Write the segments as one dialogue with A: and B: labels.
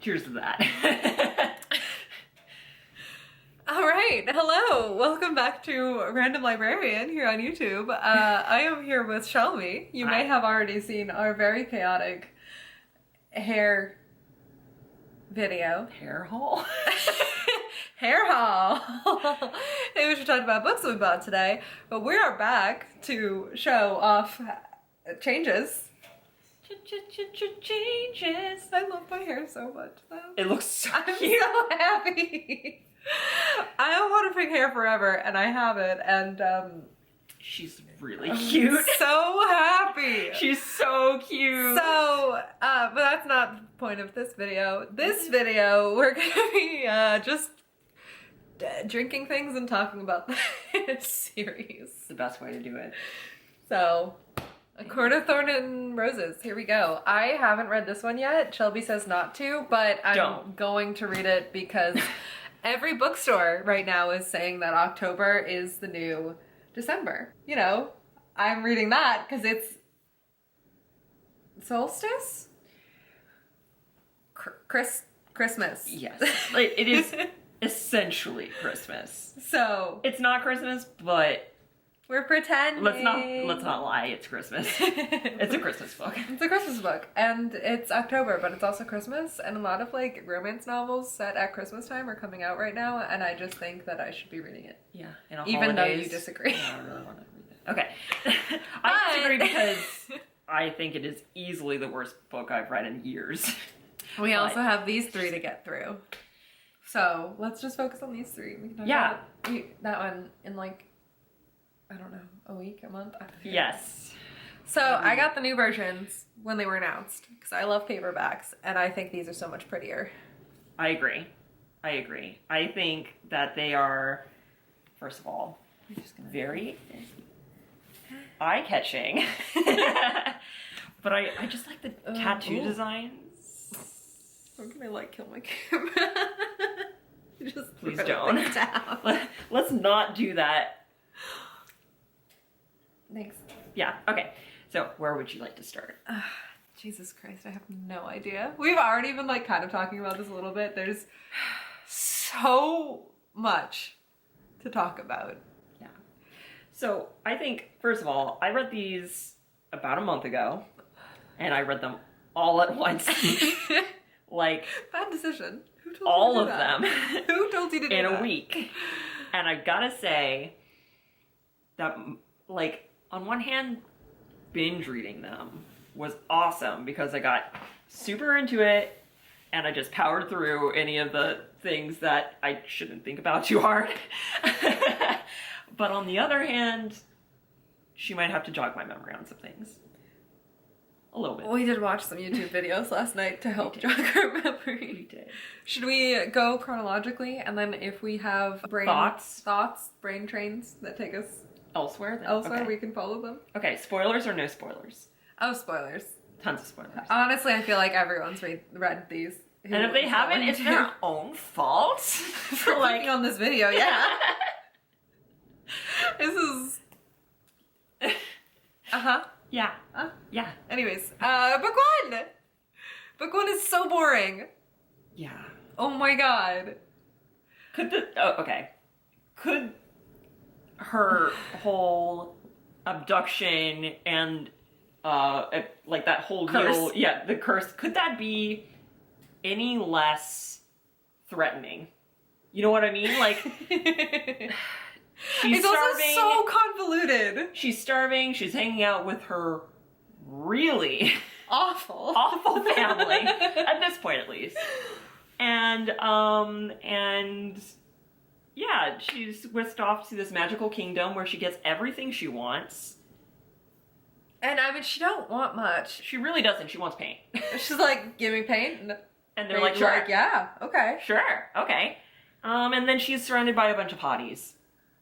A: Cheers to that.
B: All right, hello. Welcome back to Random Librarian here on YouTube. I am here with Shelby. You may have already seen our very chaotic hair video.
A: Hair haul?
B: Hair haul. Maybe we should talk about books that we bought today. But we are back to show off changes. Changes. I love my hair so much though.
A: It looks so
B: I'm
A: cute.
B: so happy. I have waterproof hair forever and I have it, and
A: she's really cute.
B: I'm so happy.
A: She's so cute.
B: So, but that's not the point of this video. This video, we're gonna be just drinking things and talking about the series.
A: The best way to do it.
B: So, A Court of Thorn and Roses. Here we go. I haven't read this one yet. Shelby says not to, but I'm going to read it because every bookstore right now is saying that October is the new December. You know, I'm reading that because it's solstice? Christmas.
A: Yes. Like, it is essentially Christmas.
B: So
A: it's not Christmas, but
B: we're pretending.
A: Let's not lie, it's Christmas. It's a Christmas book.
B: It's a Christmas book. And it's October, but it's also Christmas. And a lot of like romance novels set at Christmas time are coming out right now, and I just think that I should be reading it.
A: Yeah.
B: Even though you disagree.
A: I don't really want to read it. Okay. I disagree because I think it is easily the worst book I've read in years.
B: We also have these three to get through. So let's just focus on these three. We can talk about that one in like, I don't know, a week, a month?
A: Yes.
B: So I got the new versions when they were announced because I love paperbacks and I think these are so much prettier.
A: I agree. I think that they are, first of all, very eye-catching. But I just like the tattoo designs.
B: I'm gonna like kill my camera. Just
A: please don't. Let's not do that.
B: Thanks.
A: Yeah, okay. So where would you like to start?
B: Jesus Christ, I have no idea. We've already been like kind of talking about this a little bit. There's so much to talk about.
A: Yeah. So I think, first of all, I read these about a month ago and I read them all at once. Like,
B: bad decision. Who told
A: all
B: you
A: of
B: that?
A: them.
B: Who told you to do
A: in
B: that?
A: a week. And I gotta say that, like, on one hand, binge reading them was awesome because I got super into it and I just powered through any of the things that I shouldn't think about too hard. But on the other hand, she might have to jog my memory on some things. A little bit.
B: We did watch some YouTube videos last night to help jog our memory.
A: We did.
B: Should we go chronologically, and then if we have brain trains that take us
A: elsewhere, then
B: okay. We can follow them?
A: Okay, spoilers or no spoilers?
B: Oh, spoilers.
A: Tons of spoilers.
B: Honestly, I feel like everyone's read these.
A: And if they haven't, it's their own fault.
B: For clicking on this video, yeah. This is... Uh-huh.
A: Yeah. Yeah.
B: Anyways, book one! Book one is so boring.
A: Yeah.
B: Oh my god.
A: Could her whole abduction and, like that whole
B: curse.
A: The curse, could that be any less threatening? You know what I mean? Like...
B: It's also so convoluted.
A: She's starving. She's hanging out with her really
B: awful
A: family at this point, at least. And yeah, she's whisked off to this magical kingdom where she gets everything she wants.
B: And I mean, she don't want much.
A: She really doesn't. She wants paint.
B: She's like, "Give me paint,"
A: and they're like, "Sure,
B: like, yeah, okay,
A: sure, okay." And then she's surrounded by a bunch of hotties.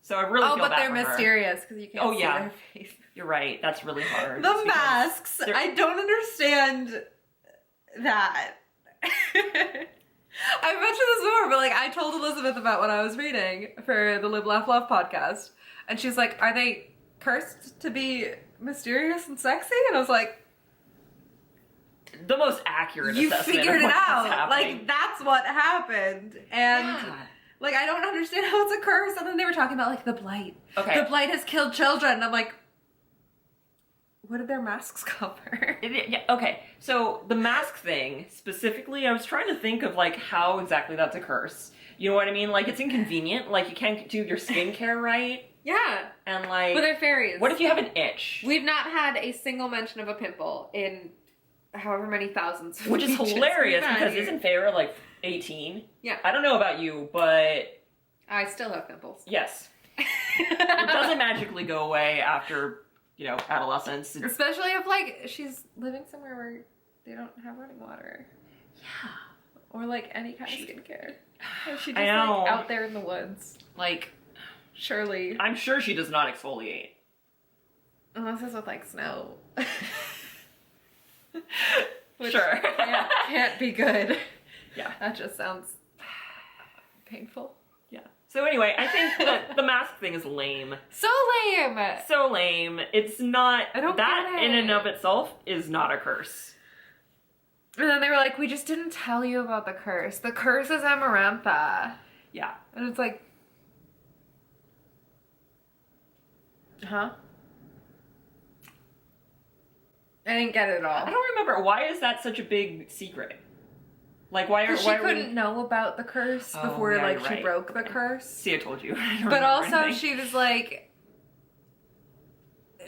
A: So I really feel bad for her.
B: Oh, but they're mysterious because you can't see their face.
A: You're right. That's really hard.
B: The masks. I don't understand that. I've mentioned this before, but like I told Elizabeth about what I was reading for the Live Laugh Love podcast, and she's like, "Are they cursed to be mysterious and sexy?" And I was like,
A: the most accurate
B: You
A: assessment
B: figured
A: of
B: it
A: what's
B: out.
A: happening.
B: Like, that's what happened. And,
A: Yeah.
B: like, I don't understand how it's a curse. And then they were talking about, like, the blight.
A: Okay.
B: The blight has killed children. And I'm like, what did their masks cover?
A: Yeah, okay, so the mask thing, specifically, I was trying to think of, like, how exactly that's a curse. You know what I mean? Like, it's inconvenient. Like, you can't do your skincare right.
B: Yeah.
A: And, like...
B: But they're fairies.
A: What if you have an itch?
B: We've not had a single mention of a pimple in however many thousands of
A: Which is
B: pages
A: hilarious,
B: we've had
A: because
B: here.
A: isn't Feyre, like, 18?
B: Yeah.
A: I don't know about you, but...
B: I still have pimples.
A: Yes. It doesn't magically go away after, you know, adolescence.
B: Especially if, like, she's living somewhere where they don't have running water.
A: Yeah.
B: Or, like, any kind of skincare. Or she just,
A: I know.
B: like, out there in the woods.
A: Like...
B: Surely.
A: I'm sure she does not exfoliate.
B: Unless it's with, like, snow. Which
A: Sure.
B: can't be good.
A: Yeah.
B: That just sounds painful.
A: Yeah. So anyway, I think that the mask thing is lame.
B: So lame!
A: So lame. It's not...
B: I don't
A: that
B: get it.
A: in and of itself is not a curse.
B: And then they were like, we just didn't tell you about the curse. The curse is Amarantha.
A: Yeah.
B: And it's like... Huh? I didn't get it at all.
A: I don't remember. Why is that such a big secret? Like, why are...
B: Because she couldn't know about the curse
A: Oh,
B: before,
A: yeah,
B: like,
A: you're
B: she
A: right.
B: broke the curse.
A: See, I told you. I don't
B: But
A: remember
B: also,
A: anything.
B: she was like...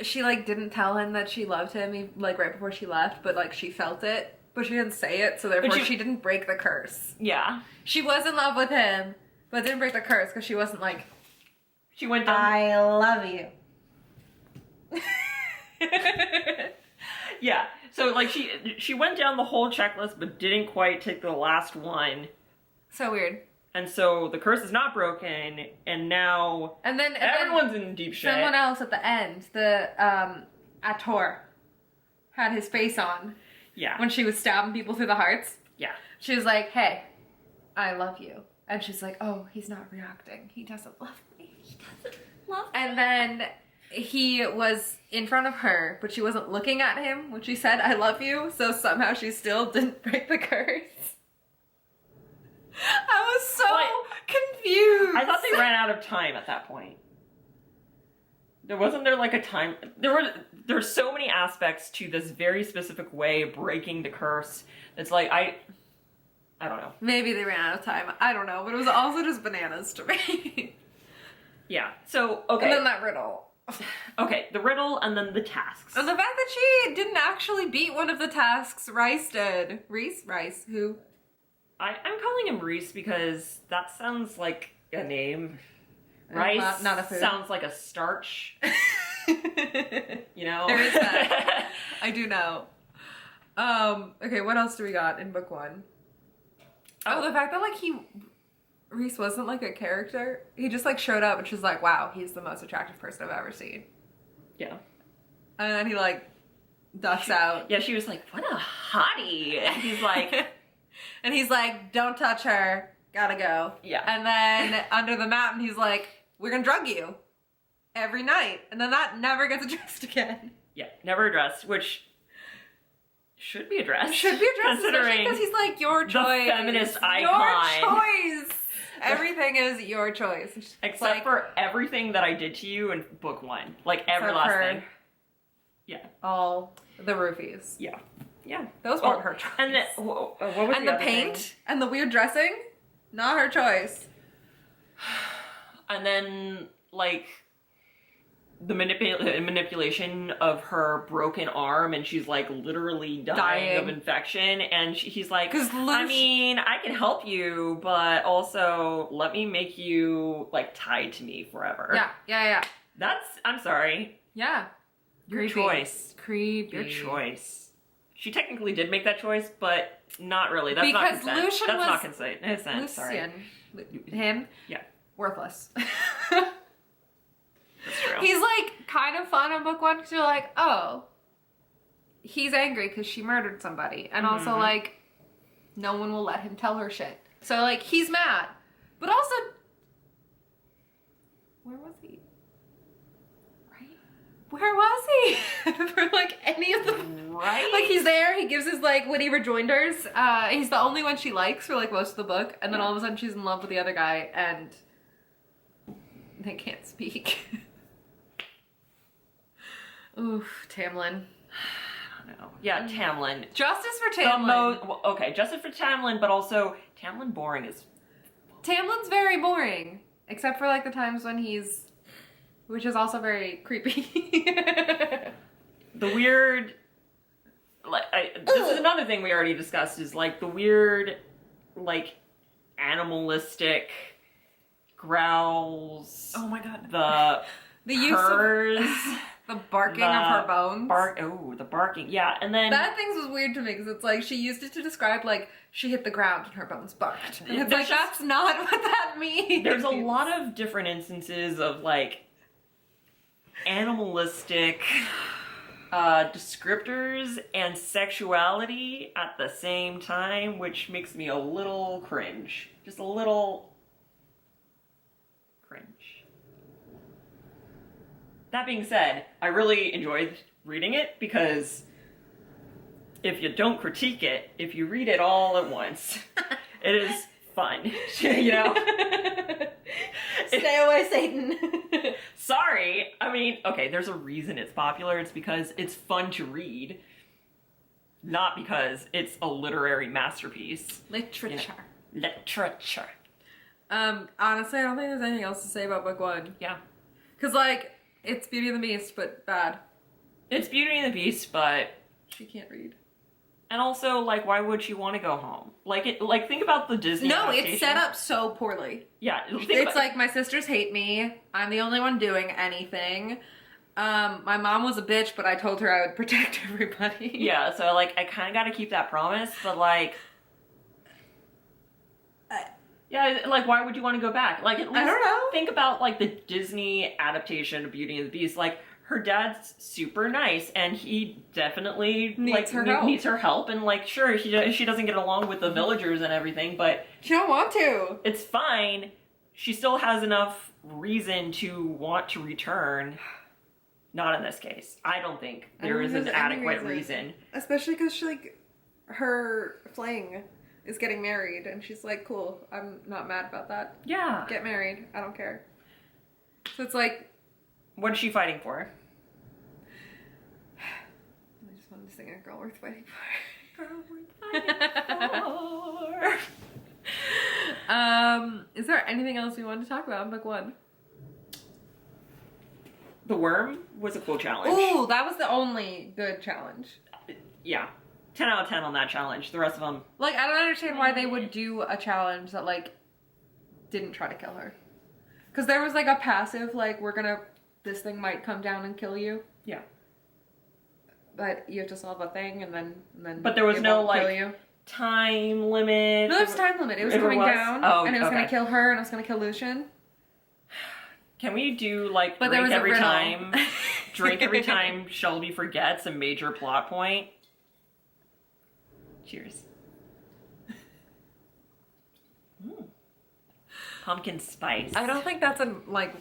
B: She, like, didn't tell him that she loved him, like, right before she left, but, like, she felt it. But she didn't say it, so therefore she didn't break the curse.
A: Yeah.
B: She was in love with him, but didn't break the curse because she wasn't like,
A: She went down...
B: I love you.
A: Yeah. So, like, she went down the whole checklist, but didn't quite take the last one.
B: So weird.
A: And so the curse is not broken, and now
B: And then
A: everyone's in deep shit.
B: someone else at the end, the Ator, had his face on
A: Yeah.
B: when she was stabbing people through the hearts.
A: Yeah.
B: She was like, hey, I love you. And she's like, oh, he's not reacting. He doesn't love me. He doesn't love me. And then he was in front of her, but she wasn't looking at him when she said, I love you. So somehow she still didn't break the curse. I was so confused.
A: I thought they ran out of time at that point. Wasn't there like a time? There were so many aspects to this very specific way of breaking the curse. It's like I don't know.
B: Maybe they ran out of time. I don't know, but it was also just bananas to me.
A: Yeah. So okay.
B: And then that riddle.
A: Okay, the riddle and then the tasks.
B: And the fact that she didn't actually beat one of the tasks Rice did. Rice, who?
A: I'm calling him Reese because that sounds like a name. Rice
B: not a food.
A: sounds like a starch. You know?
B: There is that. I do know. Okay, what else do we got in book one? Oh, the fact that, like, Reese wasn't, like, a character. He just, like, showed up and she's like, wow, he's the most attractive person I've ever seen.
A: Yeah.
B: And then he, like, ducks out.
A: Yeah, she was like, what a hottie. And he's like...
B: And he's like, don't touch her. Gotta go.
A: Yeah.
B: And then under the mountain, he's like, we're gonna drug you every night. And then that never gets addressed again.
A: Yeah, never addressed, which should be addressed.
B: Should be addressed,
A: considering
B: because he's like, your choice.
A: the feminist icon.
B: Your choice. Everything is your choice.
A: Except
B: like,
A: for everything that I did to you in book one. Like, every
B: except
A: last
B: for
A: thing. Yeah.
B: all the roofies.
A: Yeah. Yeah.
B: Those weren't her choice.
A: And what was
B: And
A: the
B: the
A: other
B: paint
A: thing?
B: and the weird dressing, not her choice.
A: And then, like, the manipulation of her broken arm, and she's, like, literally dying of infection, and he's like, I mean, I can help you, but also let me make you, like, tied to me forever.
B: Yeah.
A: That's, I'm sorry.
B: Yeah.
A: Your choice.
B: Creepy.
A: Your choice. She technically did make that choice, but not really. That's
B: Because
A: not consent.
B: Lucian
A: That's
B: was...
A: not consent. Sorry.
B: Him?
A: Yeah.
B: Worthless.
A: That's true.
B: He's, like, kind of fun in book one because you're like, oh, he's angry because she murdered somebody. And also, like, no one will let him tell her shit. So, like, he's mad. But also, where was he? Right? Where was he? For, like, any of the...
A: Right?
B: Like, he's there, he gives his, like, witty rejoinders. He's the only one she likes for, like, most of the book. And then all of a sudden she's in love with the other guy, and they can't speak. Oof, Tamlin.
A: I don't know. Yeah, Tamlin.
B: Justice for Tamlin.
A: Okay, justice for Tamlin, but also Tamlin boring as...
B: Tamlin's very boring. Except for, like, the times when he's... Which is also very creepy.
A: The weird... Like, this is another thing we already discussed, is, like, the weird, like, animalistic growls.
B: Oh my god.
A: The purrs.
B: Use of... The barking of her bones.
A: The barking. Yeah, and then...
B: That thing was weird to me, because it's like, she used it to describe, like, she hit the ground and her bones barked. And it's like, that's not what that means.
A: There's a lot of different instances of, like, animalistic descriptors and sexuality at the same time, which makes me a little cringe. Just a little cringe. That being said, I really enjoyed reading it because if you don't critique it, if you read it all at once, it is fun. You know?
B: Stay away, Satan.
A: Sorry. I mean, okay, there's a reason it's popular. It's because it's fun to read. Not because it's a literary masterpiece.
B: Literature.
A: You know, literature.
B: Honestly, I don't think there's anything else to say about book one.
A: Yeah.
B: Because, like, it's Beauty and the Beast, but bad.
A: It's Beauty and the Beast, but...
B: She can't read.
A: And also, like, why would she want to go home? Like, think about the Disney adaptation.
B: It's set up so poorly.
A: Yeah.
B: It's like, my sisters hate me. I'm the only one doing anything. My mom was a bitch, but I told her I would protect everybody.
A: Yeah, so, like, I kind of got to keep that promise, but, like... Yeah, like, why would you want to go back? Like, at least
B: I don't know.
A: Think about, like, the Disney adaptation of Beauty and the Beast. Like, her dad's super nice, and he definitely
B: needs her
A: help. And, like, sure, she doesn't get along with the villagers and everything, but...
B: She don't want to.
A: It's fine. She still has enough reason to want to return. Not in this case. I don't think there is an adequate reason.
B: Especially because she, like, her fling is getting married, and she's like, cool, I'm not mad about that.
A: Yeah.
B: Get married, I don't care. So it's like...
A: What is she fighting for?
B: I just wanted to sing a Girl Worth Fighting For.
A: Girl worth fighting for.
B: Is there anything else we want to talk about in book one?
A: The worm was a cool challenge.
B: Ooh, that was the only good challenge.
A: Yeah. 10 out of 10 on that challenge. The rest of them...
B: Like, I don't understand why they would do a challenge that, like, didn't try to kill her. Because there was, like, a passive, like, this thing might come down and kill you.
A: Yeah.
B: But you have to solve a thing, and then
A: but there was no, like,
B: kill you.
A: Time limit.
B: No, there was a time limit. It was coming down, and it was going to kill her, and it was going to kill Lucian.
A: Can we do, like,
B: but
A: drink every time? Drink every time Shelby forgets a major plot point? Cheers. Pumpkin spice.
B: I don't think that's a, like,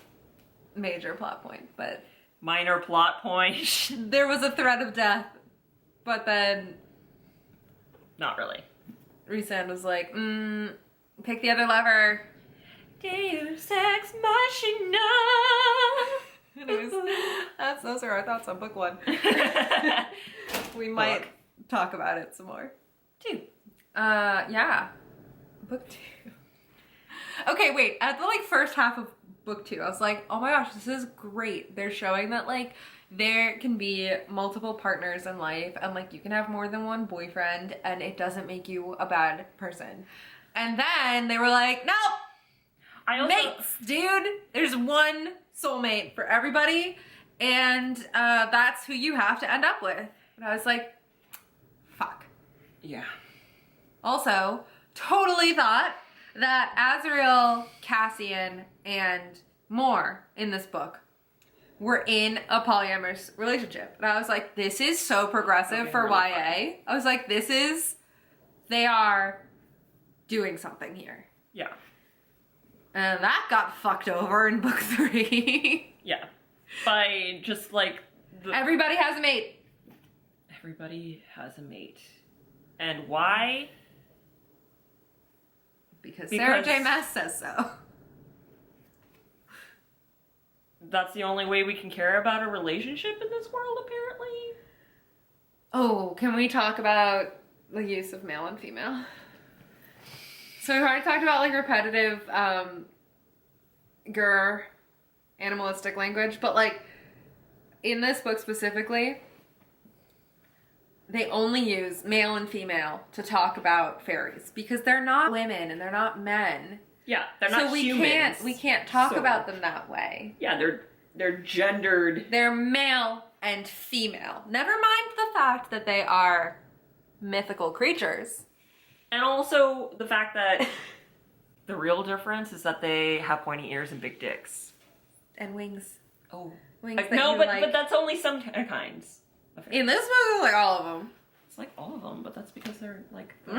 B: major plot point, but...
A: Minor plot point.
B: There was a threat of death, but then...
A: Not really.
B: Rhysand was like, pick the other lever.
A: Deus Ex Machina.
B: Anyways, those are our thoughts on book one. We might talk about it some more. Yeah. Book two. Okay, wait. At the, like, first half of book two, I was like, oh my gosh, this is great. They're showing that, like, there can be multiple partners in life, and, like, you can have more than one boyfriend, and it doesn't make you a bad person. And then they were like, nope! Mates, dude! There's one soulmate for everybody, and that's who you have to end up with. And I was like, fuck.
A: Yeah. Also,
B: totally thought that Azriel, Cassian, and more in this book were in a polyamorous relationship. And I was like, this is so progressive for really YA. Funny. I was like, they are doing something here.
A: Yeah.
B: And that got fucked over in book 3.
A: Yeah. By just, like...
B: Everybody has a mate.
A: everybody has a mate. And why?
B: Because Sarah J Maas says so.
A: That's the only way we can care about a relationship in this world, apparently.
B: Oh, can we talk about the use of male and female? So we've already talked about like repetitive, animalistic language, but like in this book specifically, they only use male and female to talk about fairies because they're not women and they're not men.
A: Yeah, they're not humans.
B: So we can't talk about them that way.
A: Yeah, they're gendered.
B: They're male and female. Never mind the fact that they are mythical creatures.
A: And also the fact that the real difference is that they have pointy ears and big dicks.
B: And wings.
A: Oh.
B: Wings
A: but that's only some kinds.
B: In this book, like all of them.
A: It's like all of them, but that's because they're like...
B: What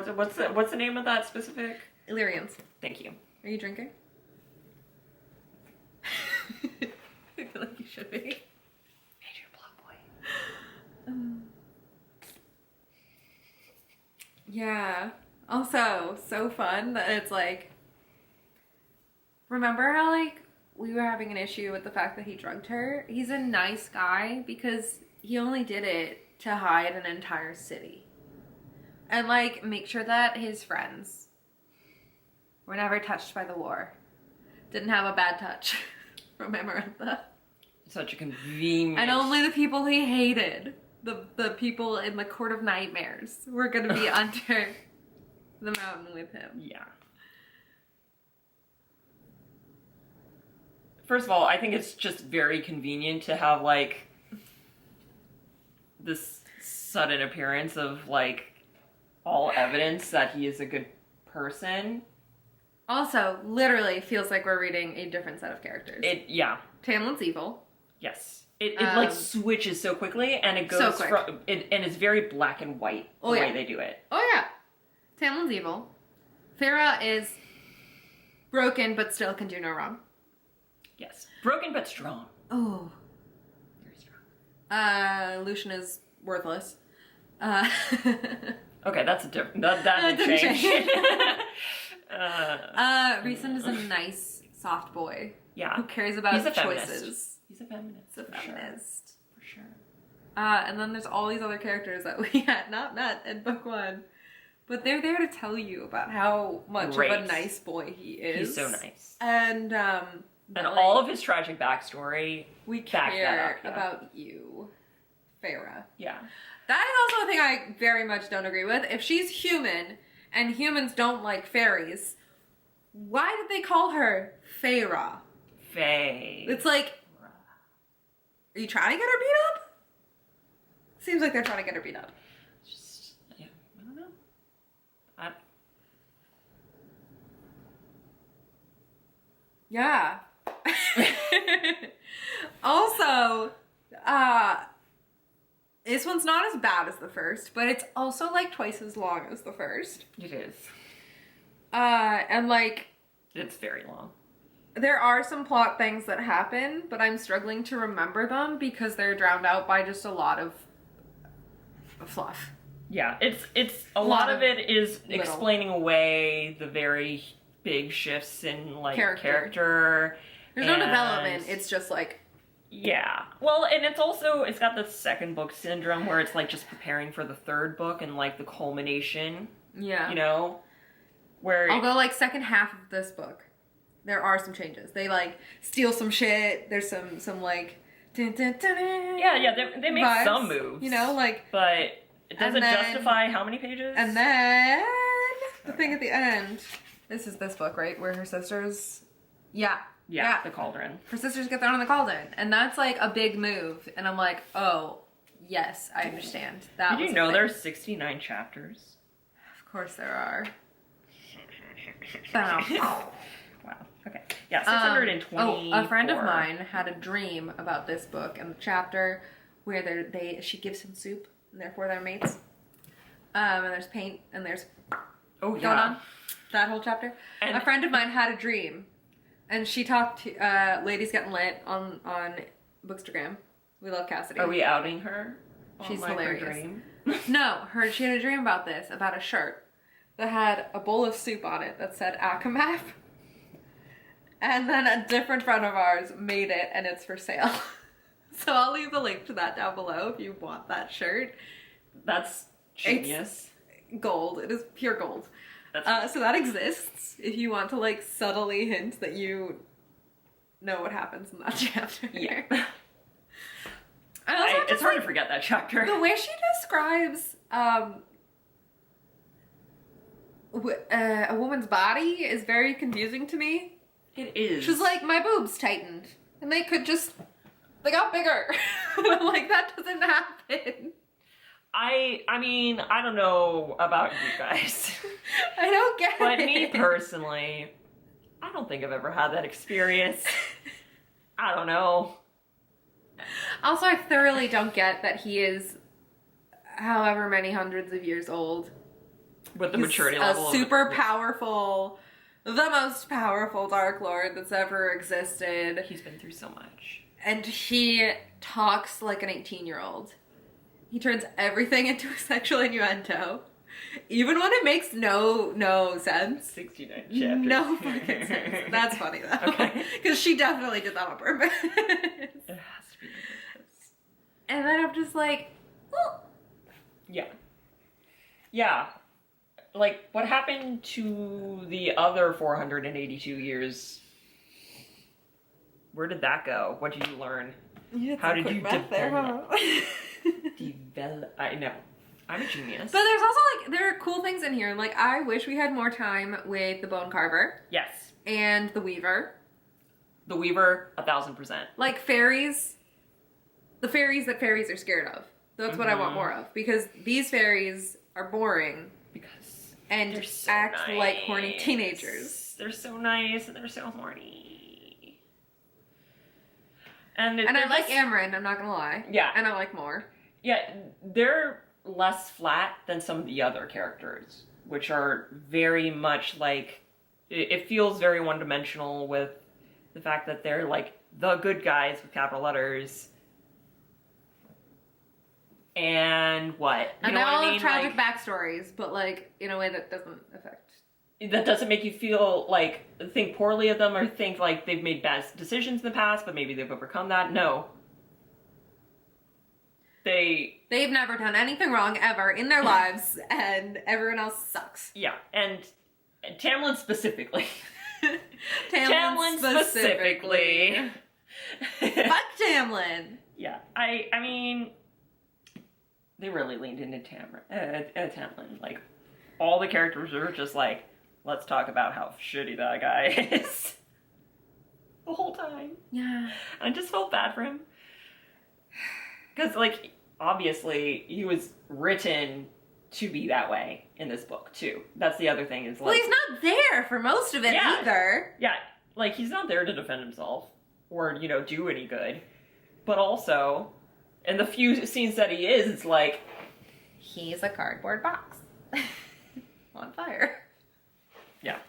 B: is it?
A: What's the name of that specific?
B: Illyrians.
A: Thank you.
B: Are you drinking? I feel like you should be.
A: Major plot boy.
B: Yeah. Also, so fun that it's like... Remember how, like, we were having an issue with the fact that he drugged her? He's a nice guy because he only did it to hide an entire city. And, like, make sure that his friends were never touched by the war. Didn't have a bad touch from Amarantha.
A: Such a convenient...
B: And only the people he hated, the people in the Court of Nightmares, were going to be under the mountain with him.
A: Yeah. First of all, I think it's just very convenient to have, like, this sudden appearance of, like, all evidence that he is a good person.
B: Also, literally feels like we're reading a different set of characters.
A: Yeah.
B: Tamlin's evil.
A: Yes. It like, switches so quickly, and it goes from... and it's very black and white, the way they do it.
B: Oh, yeah. Tamlin's evil. Feyre is broken, but still can do no wrong.
A: Yes. Broken, but strong.
B: Oh.
A: Very strong.
B: Lucian is worthless.
A: Okay, that's a different... That didn't change.
B: Rhysand is a nice, soft boy.
A: Yeah.
B: Who cares about
A: He's a
B: choices.
A: He's a feminist.
B: He's a feminist.
A: For sure.
B: And then there's all these other characters that we had not met in book one. But they're there to tell you about how much of a nice boy he is.
A: He's so nice.
B: And
A: all of his tragic backstory,
B: we care about you, Feyre.
A: Yeah.
B: That is also a thing I very much don't agree with. If she's human, and humans don't like fairies, why did they call her Feyre? It's like, are you trying to get her beat up? Seems like they're trying to get her beat up.
A: Just, yeah, I don't know.
B: Yeah. Also, this one's not as bad as the first, but it's also like twice as long as the first.
A: It is.
B: And like...
A: It's very long.
B: There are some plot things that happen, but I'm struggling to remember them because they're drowned out by just a lot of fluff.
A: Yeah, it's a lot of it is explaining away the very big shifts in like character.
B: There's no development. It's just like...
A: Yeah. Well, and it's got the second book syndrome where it's like just preparing for the third book and like the culmination. Yeah. You know? Where...
B: Although like second half of this book, there are some changes. They like steal some shit. There's some like... Dun, dun, dun, dun,
A: yeah, they make vibes, some moves.
B: You know, like...
A: But it doesn't justify how many pages?
B: And then the thing at the end... This is this book, right? Where her sisters... Yeah,
A: the cauldron.
B: Her sisters get thrown in the cauldron. And that's like a big move. And I'm like, oh, yes, I understand.
A: Did you know there's 69 chapters?
B: Of course there are.
A: Wow. Okay. Yeah, 620.
B: A friend of mine had a dream about this book and the chapter where she gives him soup and therefore they're mates. And there's paint and there's going on. That whole chapter. And a friend of mine had a dream. And she talked to Ladies Getting Lit on Bookstagram. We love Cassidy.
A: Are we outing her?
B: She's
A: like her
B: hilarious.
A: dream.
B: No, she had a dream about this, about a shirt that had a bowl of soup on it that said ACOMAF. And then a different friend of ours made it, and it's for sale. So I'll leave the link to that down below if you want that shirt.
A: That's genius.
B: It's gold. It is pure gold.
A: That's
B: So that exists if you want to like subtly hint that you know what happens in that chapter.
A: Yeah.
B: It's
A: it's hard to forget that chapter.
B: The way she describes a woman's body is very confusing to me.
A: It is.
B: She's like, my boobs tightened, and they got bigger. Like, that doesn't happen.
A: I mean, I don't know about you guys.
B: I don't get it.
A: But me personally, I don't think I've ever had that experience. I don't know.
B: Also, I thoroughly don't get that he is however many hundreds of years old.
A: With the
B: He's
A: maturity level.
B: A super powerful, the most powerful Dark Lord that's ever existed.
A: He's been through so much.
B: And he talks like an 18-year-old. He turns everything into a sexual innuendo. Even when it makes no sense.
A: 69 chapters.
B: No fucking sense. That's funny though.
A: Okay.
B: Because she definitely did that on purpose.
A: It has to be on purpose.
B: And then I'm just like, oh.
A: Yeah. Yeah. Like, what happened to the other 482 years? Where did that go? What did you learn? How did you develop? I know. I'm a genius.
B: But there's also, like, there are cool things in here. Like, I wish we had more time with the Bone Carver.
A: Yes.
B: And the Weaver.
A: The Weaver, 1,000%.
B: Like, fairies. The fairies that fairies are scared of. That's what I want more of. Because these fairies are boring.
A: Because
B: and
A: they're so
B: act
A: nice.
B: like horny teenagers.
A: They're so nice and they're so horny. And
B: I like Amryn, I'm not gonna lie.
A: Yeah.
B: And I like more.
A: Yeah, they're less flat than some of the other characters, which are very much like, it feels very one-dimensional with the fact that they're like the good guys with capital letters. And what?
B: And they all have tragic backstories, but like in a way that doesn't affect.
A: That doesn't make you feel like, think poorly of them or think like they've made bad decisions in the past, but maybe they've overcome that. No.
B: They've never done anything wrong ever in their lives, and everyone else sucks.
A: Yeah, and Tamlin specifically.
B: Tamlin specifically. Fuck Tamlin.
A: Yeah, I mean, they really leaned into Tamlin. Like, all the characters were just like, let's talk about how shitty that guy is. The whole time.
B: Yeah.
A: I just felt bad for him. Because, like, obviously, he was written to be that way in this book, too. That's the other thing is, like...
B: Well, he's not there for most of it either.
A: Yeah, like, he's not there to defend himself or, you know, do any good. But also, in the few scenes that he is, it's like...
B: He's a cardboard box. On fire.
A: Yeah.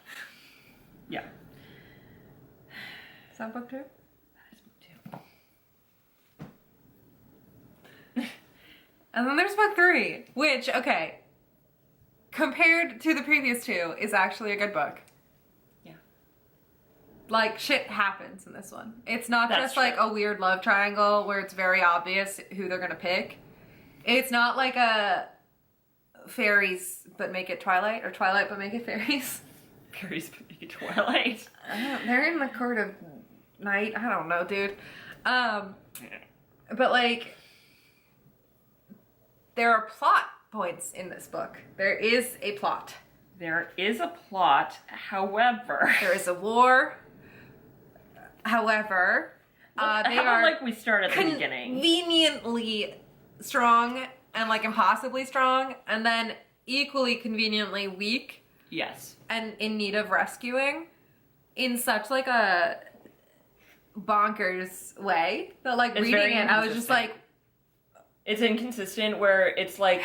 A: Yeah.
B: Is that book 2? And then there's book 3, which, okay, compared to the previous 2, is actually a good book.
A: Yeah.
B: Like, shit happens in this one. It's not
A: That's
B: just
A: true.
B: like a weird love triangle where it's very obvious who they're gonna pick. It's not like a fairies but make it Twilight, or Twilight but make it fairies.
A: Fairies but make it Twilight.
B: They're in the court of night. I don't know, dude. But like... There are plot points in this book. There is a plot.
A: There is a plot, however...
B: There is a war. However, they are
A: like we start at the beginning.
B: Conveniently strong and like impossibly strong, and then equally conveniently weak.
A: Yes.
B: And in need of rescuing in such like a bonkers way that like
A: It's
B: reading it, I was just like...
A: It's inconsistent where it's like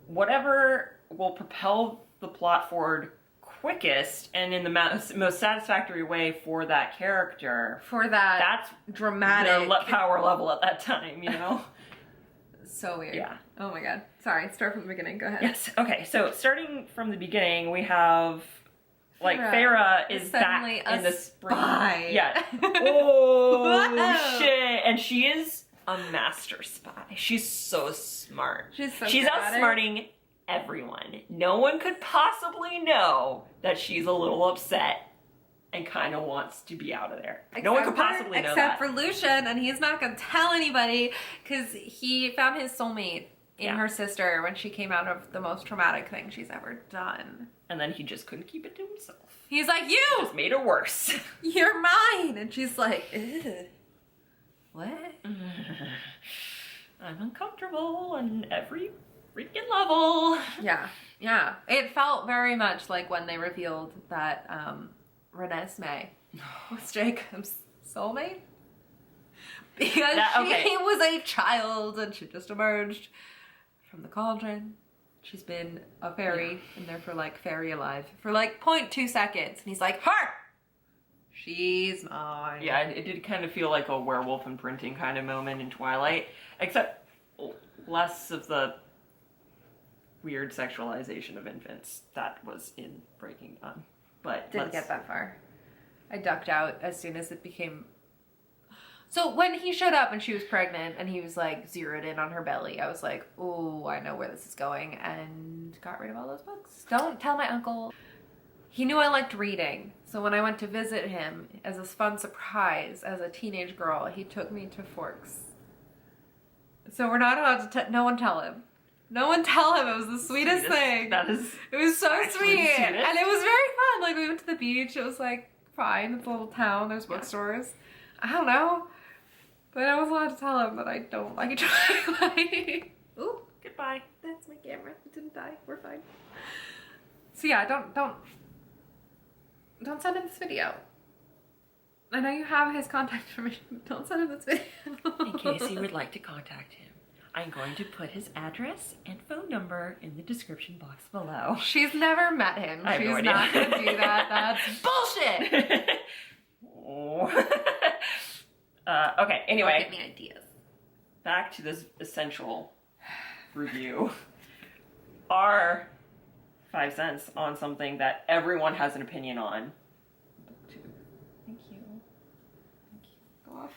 A: whatever will propel the plot forward quickest and in the most satisfactory way for that character.
B: For that
A: that's
B: dramatic
A: their power level at that time, you know?
B: So weird.
A: Yeah.
B: Oh my god. Sorry, start from the beginning. Go ahead.
A: Yes. Okay, so starting from the beginning, we have, like, Feyre is back in the spring.
B: Spy.
A: Yeah. Oh,
B: Whoa.
A: shit. And she is a master spy. She's so smart.
B: She's
A: outsmarting everyone. No one could possibly know that she's a little upset and kind of wants to be out of there. No one could possibly know that.
B: Except for Lucian, and he's not going to tell anybody because he found his soulmate in her sister when she came out of the most traumatic thing she's ever done.
A: And then he just couldn't keep it to himself.
B: He's like, you!
A: It just made it worse.
B: You're mine! And she's like, ew. What?
A: I'm uncomfortable on every freaking level.
B: Yeah. It felt very much like when they revealed that Renesmee was Jacob's soulmate. Because she was a child and she just emerged from the cauldron. She's been a fairy in there for like fairy alive for like 0.2 seconds. And he's like, her! She's mine.
A: Yeah, it did kind of feel like a werewolf imprinting kind of moment in Twilight. Except less of the weird sexualization of infants that was in Breaking Dawn. But
B: didn't get that far. I ducked out as soon as it became... So when he showed up and she was pregnant and he was like zeroed in on her belly, I was like, oh, I know where this is going, and got rid of all those books. Don't tell my uncle. He knew I liked reading, so when I went to visit him as a fun surprise as a teenage girl, he took me to Forks. So we're not allowed to no one tell him. No one tell him. It was the sweetest thing.
A: That is.
B: It was so sweet.
A: And
B: it was very fun. Like, we went to the beach. It was like fine. It's a little town. There's bookstores. I don't know. But I was allowed to tell him that I don't like Twilight. Ooh, goodbye. That's my camera. It didn't die. We're fine. So yeah, don't send him this video. I know you have his contact information, but don't send him this video.
A: In case you would like to contact him, I'm going to put his address and phone number in the description box below.
B: She's never met him.
A: I have
B: She's
A: no idea.
B: not going to do that. That's bullshit!
A: Okay, anyway.
B: Don't give me ideas.
A: Back to this essential review. Our 5 cents on something that everyone has an opinion on. Thank you.
B: Go off.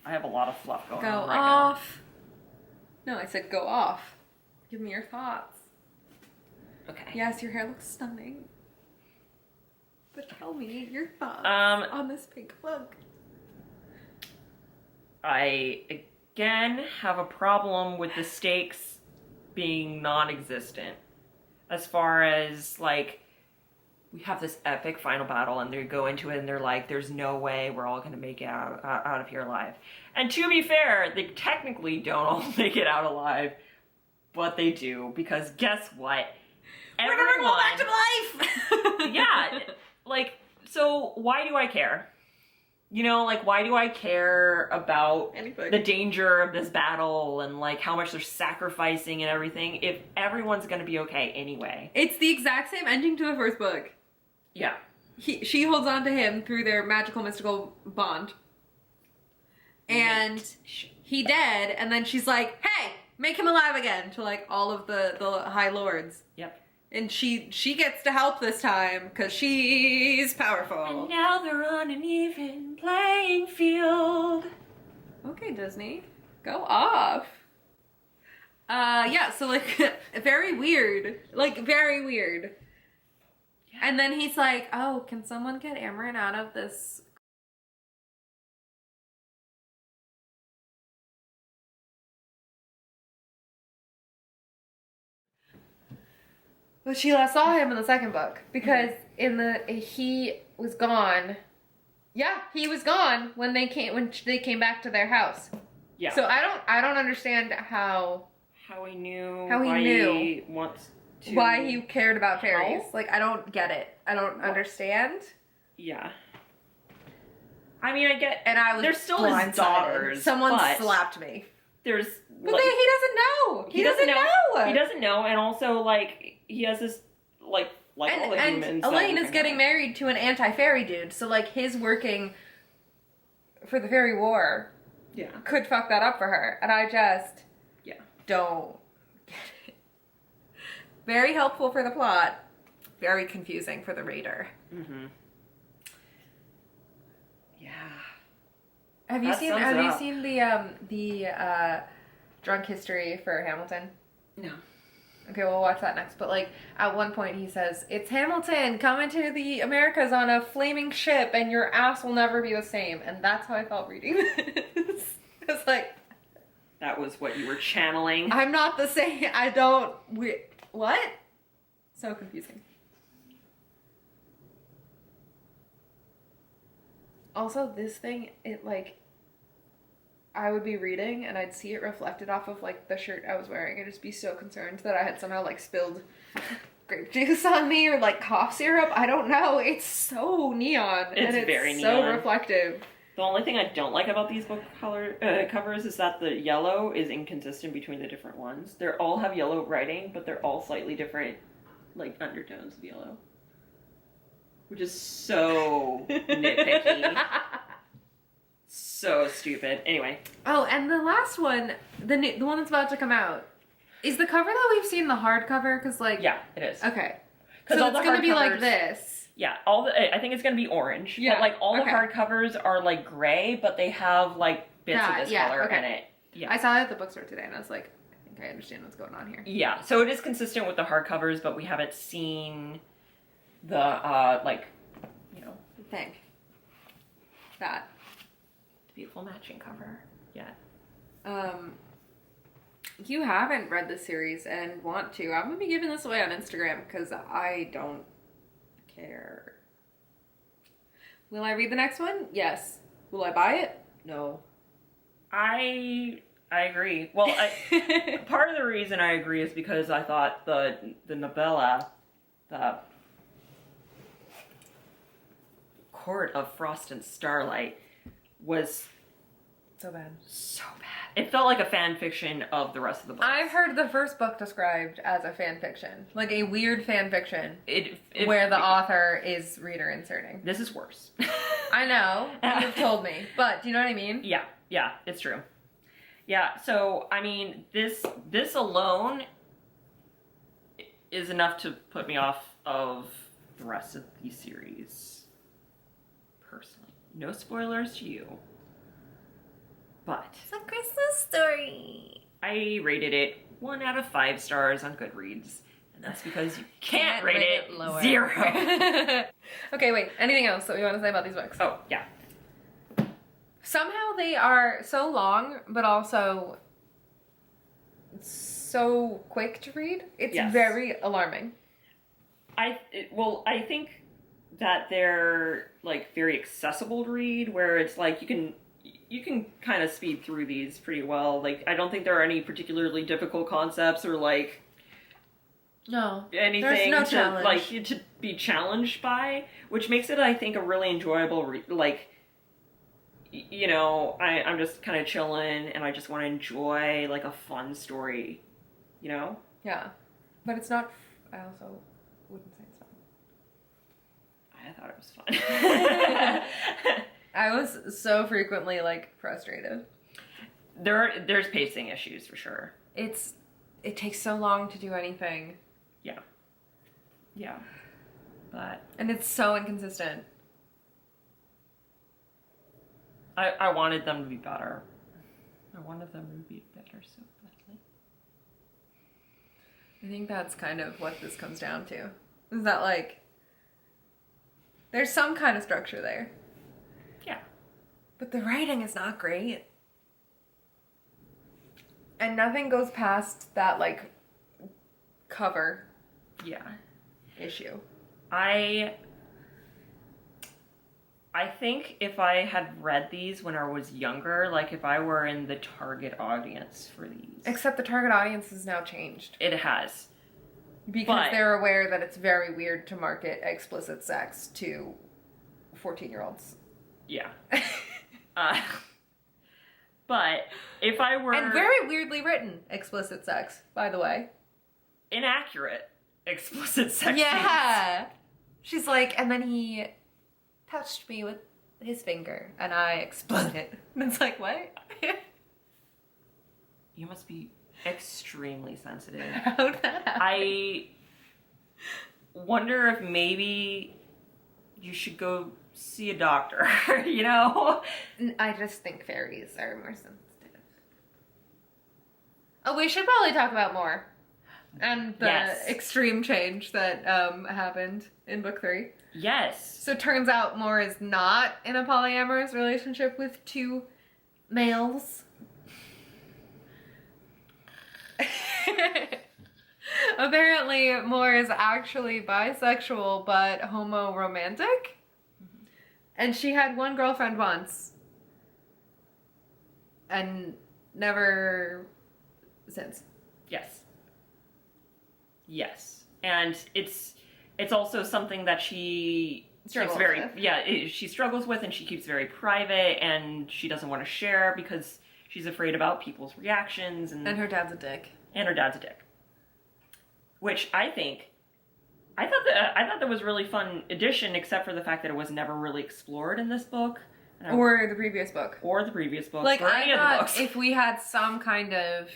A: I have a lot of fluff going
B: Go
A: on right
B: off. No, I said go off. Give me your thoughts.
A: Okay.
B: Yes, your hair looks stunning. But tell me your thoughts on this pink book.
A: I, again, have a problem with the stakes being non-existent. As far as, like, we have this epic final battle and they go into it and they're like, there's no way we're all going to make it out of here alive. And to be fair, they technically don't all make it out alive, but they do, because guess what?
B: We're gonna go back to life!
A: Yeah, like, so why do I care? You know, like, why do I care about the danger of this battle and, like, how much they're sacrificing and everything if everyone's gonna be okay anyway?
B: It's the exact same ending to the first book.
A: Yeah.
B: She holds on to him through their magical, mystical bond. And he dead, and then she's like, hey, make him alive again, to, like, all of the High Lords.
A: Yep.
B: And she gets to help this time, because she's powerful.
A: And now they're on an even playing field.
B: Okay, Disney. Go off. Yeah, so, like, very weird. Like, very weird. Yeah. And then he's like, oh, can someone get Amaranth out of this? But she last saw him in the second book, because he was gone. Yeah, he was gone when they came back to their house. Yeah. So I don't understand how
A: he knew
B: he
A: wants to
B: why he cared about fairies.
A: How?
B: Like, I don't get it. I don't understand.
A: Yeah. I mean, I get,
B: and I was
A: they're still his daughters.
B: Someone slapped me.
A: But
B: like, he doesn't know. He doesn't know.
A: He doesn't know, and also, like, he has this, like all the humans.
B: And Elaine is getting married to an anti-fairy dude, so, like, his working for the fairy war could fuck that up for her. And I just... don't get it. Very helpful for the plot. Very confusing for the reader.
A: Mm-hmm. Yeah.
B: Have you seen the drunk history for Hamilton?
A: No.
B: Okay, we'll watch that next. But like at one point he says, "It's Hamilton coming to the Americas on a flaming ship, and your ass will never be the same." And that's how I felt reading this. It's like
A: that was what you were channeling.
B: I'm not the same. I don't. What? So confusing. Also, this thing, it like, I would be reading and I'd see it reflected off of like the shirt I was wearing. I'd just be so concerned that I had somehow like spilled grape juice on me or like cough syrup. I don't know. It's so neon.
A: It's very
B: so
A: neon.
B: Reflective.
A: The only thing I don't like about these book covers is that the yellow is inconsistent between the different ones. They all have yellow writing, but they're all slightly different, like, undertones of yellow. Which is so nitpicky. So stupid. Anyway.
B: Oh, and the last one, the one that's about to come out, is the cover that we've seen the hardcover? Because, like...
A: Yeah, it is.
B: Okay. So it's going to be like this.
A: Yeah, I think it's going to be orange. Yeah. But, like, all the hardcovers are, like, gray, but they have, like, bits of this color in it. Yeah.
B: I saw it at the bookstore today, and I was like, I think I understand what's going on here.
A: Yeah, so it is consistent with the hardcovers, but we haven't seen the, like, you know...
B: thing. That.
A: Beautiful matching cover. Yeah.
B: You haven't read this series and want to. I'm going to be giving this away on Instagram because I don't care. Will I read the next one? Yes. Will I buy it? No.
A: I agree. Well, part of the reason I agree is because I thought the novella, the Court of Frost and Starlight, was
B: so bad.
A: So bad. It felt like a fan fiction of the rest of the book.
B: I've heard the first book described as a fan fiction. Like a weird fan fiction. Where the author is reader inserting.
A: This is worse.
B: I know. You've told me. But do you know what I mean?
A: Yeah, it's true. Yeah, so, I mean, this alone is enough to put me off of the rest of the series. Personally. No spoilers to you. But
B: it's a Christmas story.
A: I rated it 1 out of 5 stars on Goodreads. And that's because you can't rate it lower. 0.
B: Okay, wait. Anything else that we want to say about these books?
A: Oh, yeah.
B: Somehow they are so long, but also so quick to read. It's very alarming. I
A: think that they're, like, very accessible to read, where it's like you can kind of speed through these pretty well. Like, I don't think there are any particularly difficult concepts or, like, anything
B: no
A: to
B: challenge.
A: Like to be challenged by, which makes it, I think, a really enjoyable you know, I'm just kind of chilling and I just want to enjoy, like, a fun story, you know?
B: Yeah. But it's not, I also wouldn't say it's fun.
A: I thought it was fun.
B: I was so frequently, like, frustrated.
A: There's pacing issues for sure.
B: It takes so long to do anything.
A: Yeah. But...
B: and it's so inconsistent.
A: I wanted them to be better. I wanted them to be better so badly.
B: I think that's kind of what this comes down to. Is that, like, there's some kind of structure there.
A: Yeah.
B: But the writing is not great. And nothing goes past that, like, cover.
A: Yeah.
B: Issue.
A: I think if I had read these when I was younger, like if I were in the target audience for these.
B: Except the target audience has now changed.
A: It has.
B: Because they're aware that it's very weird to market explicit sex to 14-year-olds.
A: Yeah. But if I were...
B: and very weirdly written explicit sex, by the way.
A: Inaccurate explicit sex.
B: Yeah. Scenes. She's like, and then he touched me with his finger, and I exploded. And it's like, what?
A: You must be extremely sensitive.
B: How'd that happen?
A: I wonder if maybe you should go see a doctor, you know?
B: I just think fairies are more sensitive. Oh, we should probably talk about more. And the extreme change that happened in book 3.
A: Yes.
B: So it turns out Moore is not in a polyamorous relationship with 2 males. Apparently, Moore is actually bisexual but homo-romantic. And she had one girlfriend once. And never since.
A: Yes. Yes. And it's also something that she keeps very she struggles with, and she keeps very private, and she doesn't want to share because she's afraid about people's reactions, and
B: her dad's a dick.
A: And her dad's a dick. Which I thought that was a really fun addition, except for the fact that it was never really explored in this book.
B: Or the previous book.
A: Or the previous book.
B: Like,
A: or
B: I
A: any of the
B: thought
A: books.
B: if we had some kind of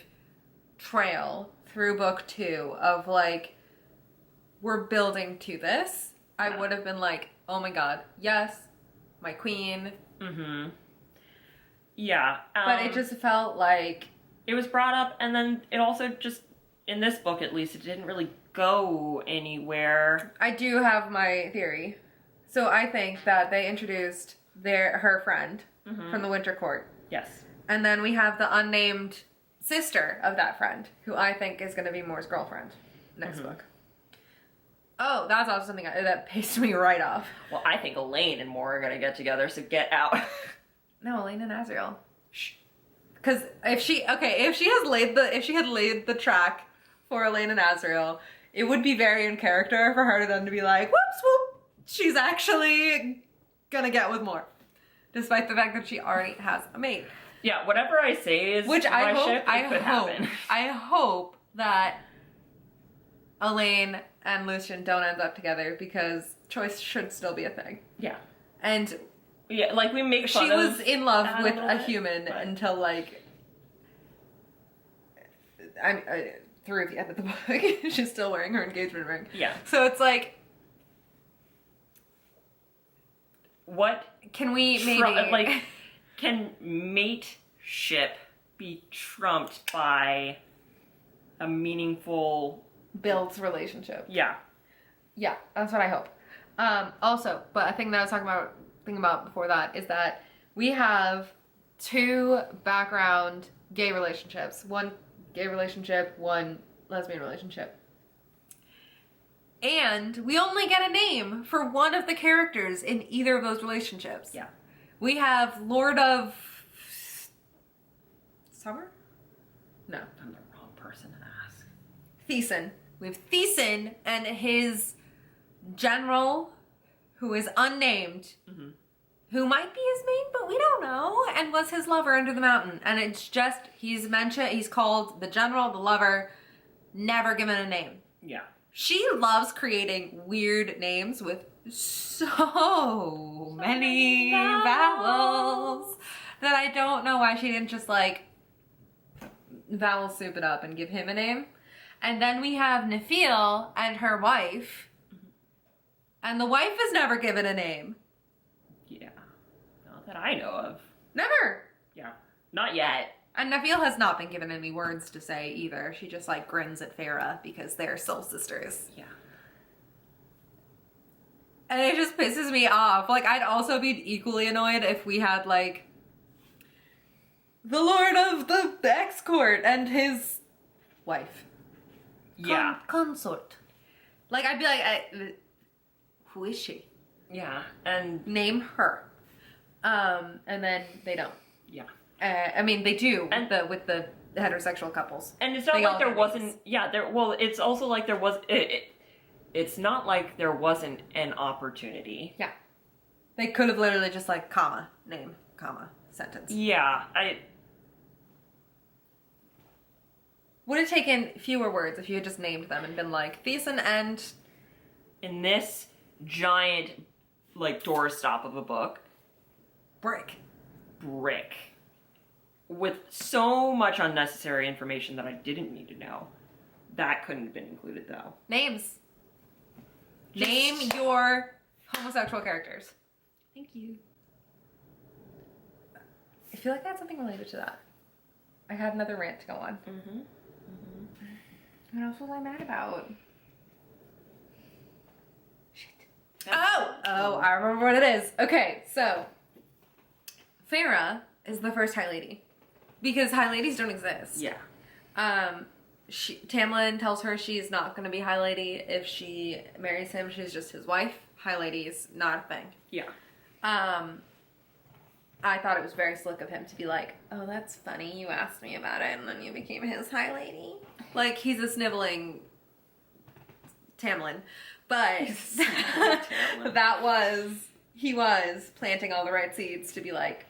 B: trail through book 2 of, like, we're building to this, I would have been like, oh my god, yes, my queen.
A: Mm-hmm. Yeah.
B: But it just felt like...
A: It was brought up, and then it also just, in this book at least, it didn't really go anywhere.
B: I do have my theory. So I think that they introduced her friend from the Winter Court.
A: Yes.
B: And then we have the unnamed sister of that friend, who I think is going to be Moore's girlfriend next book. Oh, that's also something that pissed me right off.
A: Well, I think Elaine and Moore are going to get together, so get out.
B: No, Elaine and Azriel. Shh. Because if she had laid the track for Elaine and Azriel, it would be very in character for her to then to be like, whoops, whoop, she's actually gonna get with Moore. Despite the fact that she already has a mate.
A: Yeah, whatever I say is
B: which
A: I
B: hope that Elaine and Lucian don't end up together, because choice should still be a thing.
A: Yeah.
B: And
A: yeah, like we make fun
B: she was in love with a
A: bit,
B: human until like through the end of the book. She's still wearing her engagement ring.
A: Yeah.
B: So it's like,
A: what
B: can we maybe
A: can mateship be trumped by a meaningful
B: builds relationship?
A: Yeah.
B: Yeah, that's what I hope. Also, but a thing that I was thinking about before that is that we have 2 background gay relationships. One gay relationship, one lesbian relationship. And we only get a name for one of the characters in either of those relationships.
A: Yeah.
B: We have Lord of Summer? No.
A: I'm the wrong person to ask.
B: Thesan. We have Thesan and his general, who is unnamed, who might be his mate, but we don't know, and was his lover under the mountain. And it's just, he's called the general, the lover, never given a name.
A: Yeah.
B: She loves creating weird names with so many vowels that I don't know why she didn't just like vowel soup it up and give him a name. And then we have Nafil and her wife. And the wife is never given a name.
A: Yeah. Not that I know of.
B: Never.
A: Yeah. Not yet.
B: And Nafil has not been given any words to say either. She just like grins at Feyre because they're soul sisters.
A: Yeah.
B: And it just pisses me off. Like, I'd also be equally annoyed if we had like the Lord of the X-Court and his wife.
A: Yeah.
B: Consort. Like, I'd be like, who is she?
A: Yeah. And
B: name her. And then they don't.
A: Yeah.
B: I mean, they do
A: and
B: with the heterosexual couples.
A: And it's not like there wasn't. Yeah. Well, it's also like there was. It's not like there wasn't an opportunity.
B: Yeah. They could have literally just like comma, name, comma, sentence.
A: Yeah.
B: Would have taken fewer words if you had just named them and been like, Thesan and...
A: In this giant, like, doorstop of a book.
B: Brick.
A: with so much unnecessary information that I didn't need to know. That couldn't have been included, though.
B: Names. Name your homosexual characters.
A: Thank you.
B: I feel like I had something related to that. I had another rant to go on.
A: Mm-hmm.
B: What else was I mad about? Shit.
A: Oh,
B: I remember what it is. Okay, so Feyre is the first High Lady because High Ladies don't exist.
A: Yeah.
B: Tamlin tells her she's not going to be High Lady if she marries him. She's just his wife. High Lady is not a thing.
A: Yeah.
B: I thought it was very slick of him to be like, oh, that's funny. You asked me about it and then you became his High Lady. Like, he's a sniveling Tamlin. But he was planting all the right seeds to be like,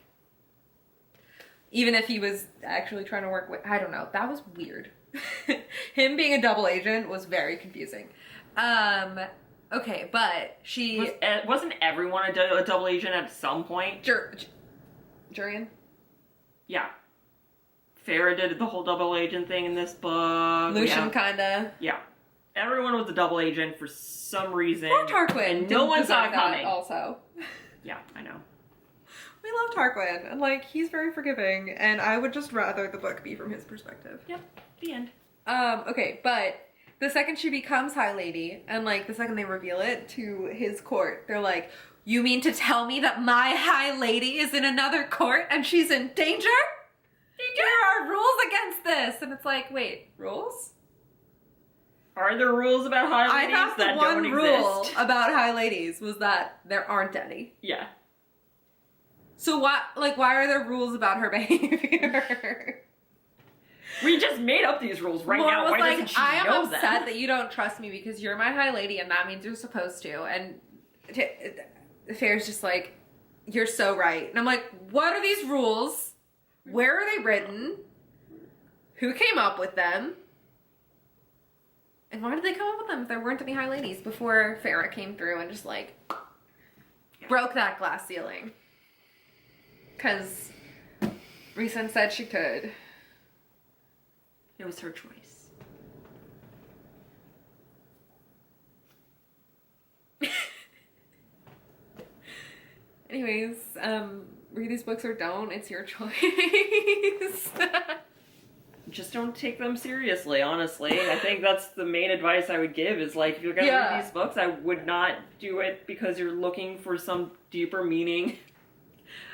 B: even if he was actually trying to work with, I don't know. That was weird. Him being a double agent was very confusing. Okay, but
A: wasn't everyone a double agent at some point?
B: Jurian?
A: Yeah. Feyre did the whole double agent thing in this book.
B: Lucian, kinda.
A: Yeah. Everyone was a double agent for some reason.
B: Poor Tarquin.
A: And no one saw it coming.
B: Also.
A: Yeah, I know.
B: We love Tarquin, and like, he's very forgiving, and I would just rather the book be from his perspective.
A: Yep, the end.
B: Okay, but the second she becomes High Lady, and like, the second they reveal it to his court, they're like, you mean to tell me that my High Lady is in another court and she's in danger? There are rules against this! And it's like, wait, rules?
A: Are there rules about High Ladies
B: I thought the
A: that
B: one
A: don't
B: rule
A: exist?
B: about High Ladies was that there aren't any.
A: Yeah.
B: So why are there rules about her behavior?
A: We just made up these rules right now. Why doesn't she
B: I
A: know
B: am upset that you don't trust me because you're my High Lady and that means you're supposed to. And Feyre's just like, you're so right. And I'm like, what are these rules? Where are they written? Who came up with them? And why did they come up with them if there weren't any High Ladies before Feyre came through and just like broke that glass ceiling? Because Rhys said she could.
A: It was her choice.
B: Anyways, read these books or don't. It's your choice.
A: Just don't take them seriously, honestly. I think that's the main advice I would give is like, if you're going to read these books, I would not do it because you're looking for some deeper meaning.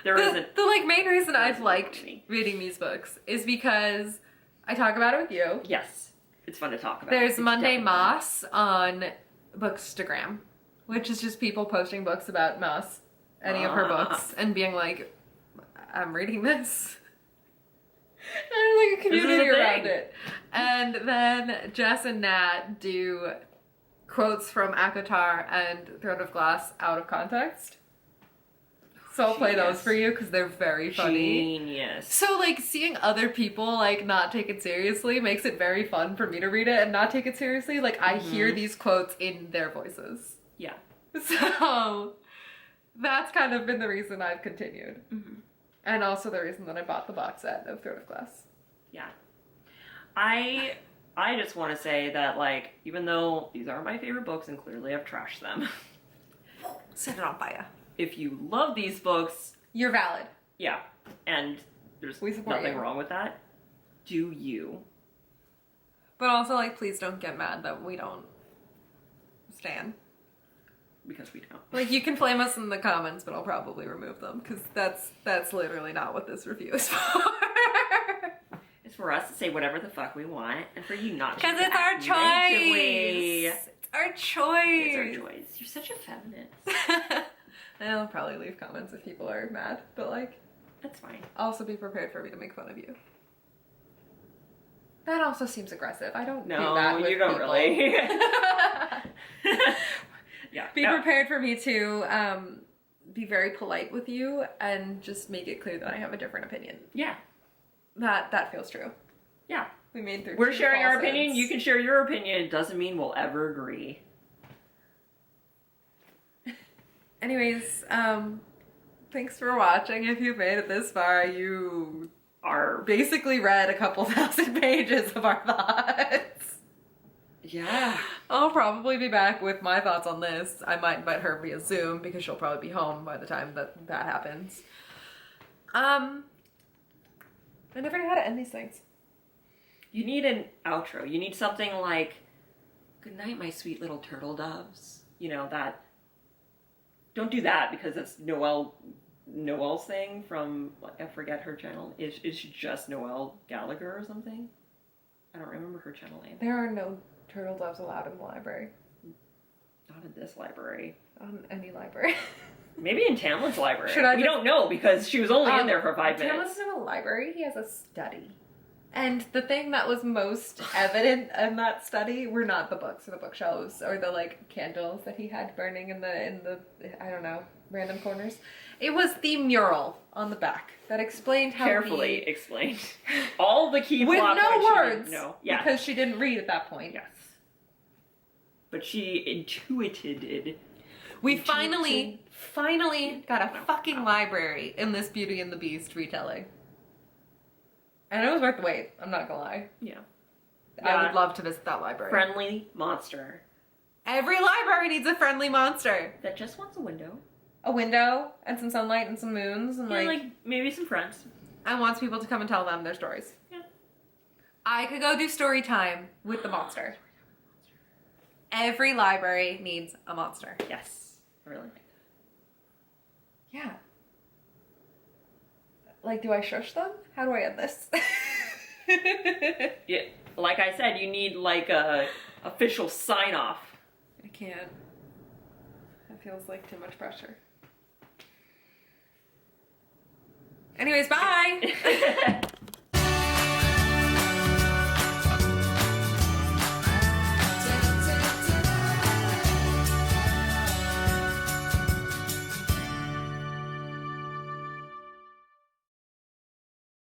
A: There isn't.
B: The like main reason I've liked reading these books is because I talk about it with you.
A: Yes. It's fun to talk about.
B: There's Monday Maas on Bookstagram, which is just people posting books about Maas, any of her books, and being like, I'm reading this. And there's like a community around it. And then Jess and Nat do quotes from ACOTAR and Throne of Glass out of context. So I'll play those for you because they're very funny.
A: Genius.
B: So like seeing other people like not take it seriously makes it very fun for me to read it and not take it seriously. Like I hear these quotes in their voices.
A: Yeah.
B: So that's kind of been the reason I've continued.
A: Mm-hmm.
B: And also the reason that I bought the box set of Throne of Glass.
A: Yeah. I just want to say that, like, even though these are my favorite books and clearly I've trashed them.
B: Set it on fire.
A: If you love these books...
B: You're valid.
A: Yeah. And there's nothing wrong with that. Do you.
B: But also, like, please don't get mad that we don't stan.
A: Because we don't.
B: Like, you can flame us in the comments, but I'll probably remove them, because that's literally not what this review is for.
A: It's for us to say whatever the fuck we want, and for you not to.
B: Because it's our choice! It's our choice!
A: It's our choice. You're such a feminist.
B: I'll probably leave comments if people are mad, but like...
A: That's fine.
B: Also be prepared for me to make fun of you. That also seems aggressive. I don't do that with
A: you don't
B: people.
A: really. Yeah.
B: Be prepared for me to be very polite with you and just make it clear that I have a different opinion.
A: Yeah.
B: That feels true.
A: Yeah.
B: We made through.
A: We're sharing our opinion. You can share your opinion. It doesn't mean we'll ever agree.
B: Anyways, thanks for watching. If you've made it this far, you
A: our...
B: Basically read a couple thousand pages of our thoughts.
A: Yeah.
B: I'll probably be back with my thoughts on this. I might invite her via Zoom because she'll probably be home by the time that happens. I never know how to end these things.
A: You need an outro. You need something like, "Good night, my sweet little turtle doves." You know, that... Don't do that because it's Noelle's thing from, I forget her channel. Is she just Noelle Gallagher or something? I don't remember her channel name.
B: There are no turtle doves allowed in the library.
A: Not in this library.
B: Any library.
A: Maybe in Tamlin's library. We
B: Should
A: don't know because she was only in there for 5 minutes.
B: Tamlin doesn't have a library. He has a study. And the thing that was most evident in that study were not the books or the bookshelves or the like candles that he had burning in the I don't know, random corners. It was the mural on the back that explained how
A: Carefully explained all the key
B: with
A: plot
B: no
A: points
B: words.
A: No, yeah,
B: because she didn't read at that point.
A: Yes, but she intuited.
B: We finally got a fucking library in this Beauty and the Beast retelling. And it was worth the wait, I'm not gonna lie.
A: Yeah.
B: I would love to visit that library.
A: Friendly monster.
B: Every library needs a friendly monster.
A: That just wants a window.
B: A window, and some sunlight, and some moons, and
A: like maybe some friends.
B: And wants people to come and tell them their stories.
A: Yeah.
B: I could go do story time with the monster. Every library needs a monster.
A: Yes. I really like that.
B: Yeah. Like, do I shush them? How do I end this?
A: Yeah, like I said, you need like a official sign off.
B: I can't. That feels like too much pressure. Anyways, bye!